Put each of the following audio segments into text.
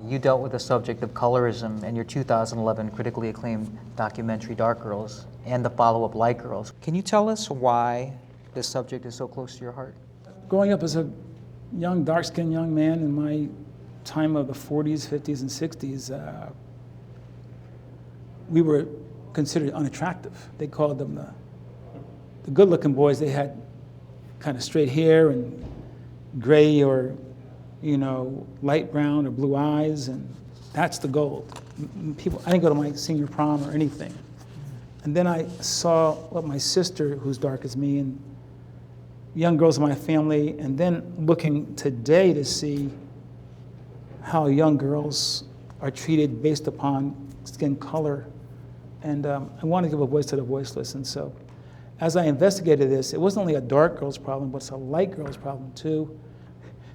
You dealt with the subject of colorism in your 2011 critically acclaimed documentary Dark Girls and the follow-up Light Girls. Can you tell us why this subject is so close to your heart? Growing up as a young, dark-skinned young man in my time of the 40s, 50s, and 60s, we were considered unattractive. They called them the good-looking boys. They had kind of straight hair and gray or light brown or blue eyes, and that's the goal. People, I didn't go to my senior prom or anything. And then I saw what my sister, who's dark as me, and young girls in my family, and then looking today to see how young girls are treated based upon skin color. And I want to give a voice to the voiceless. And so as I investigated this, it wasn't only a dark girl's problem, but it's a light girl's problem too.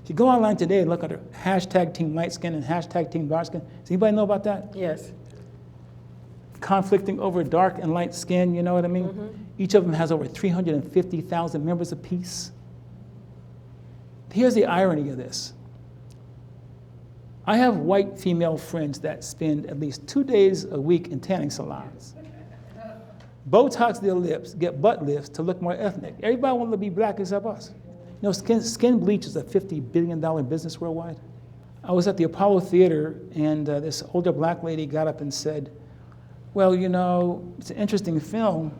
If you go online today and look at hashtag Team Light Skin and hashtag Team Dark Skin, does anybody know about that? Yes. Conflicting over dark and light skin, you know what I mean? Mm-hmm. Each of them has over 350,000 members apiece. Here's the irony of this. I have white female friends that spend at least 2 days a week in tanning salons. Botox their lips, get butt lifts to look more ethnic. Everybody wants to be black except us. You know, skin bleach is a $50 billion business worldwide. I was at the Apollo Theater, and this older black lady got up and said, well, it's an interesting film,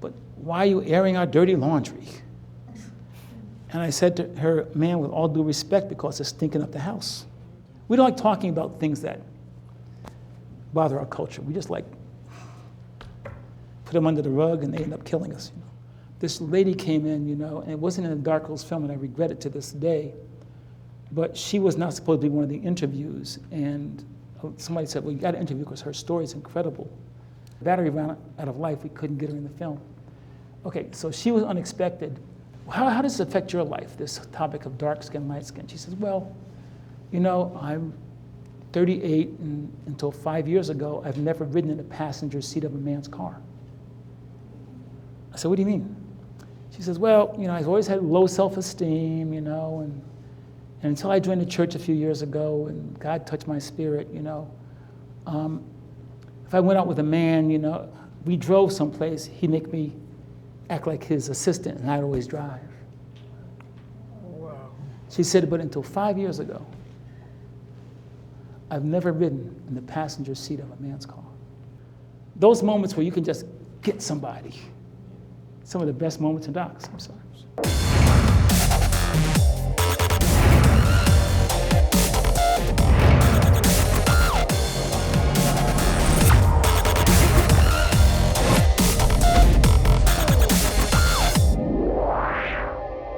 but why are you airing our dirty laundry? And I said to her, ma'am, with all due respect, because it's stinking up the house. We don't like talking about things that bother our culture. We just like put them under the rug, and they end up killing us. This lady came in, and it wasn't in a Dark Girls film, and I regret it to this day, but she was not supposed to be one of the interviews, and somebody said, well, you got to interview because her story is incredible. The battery ran out of life. We couldn't get her in the film. Okay, so she was unexpected. How does it affect your life, this topic of dark skin, light skin? She says, well, I'm 38, and until 5 years ago, I've never ridden in the passenger seat of a man's car. I said, what do you mean? She says, well, I've always had low self-esteem, and until I joined the church a few years ago and God touched my spirit, if I went out with a man, we drove someplace, he'd make me act like his assistant, and I'd always drive. Wow. She said, but until 5 years ago, I've never ridden in the passenger seat of a man's car. Those moments where you can just get somebody, some of the best moments in docs, I'm sorry.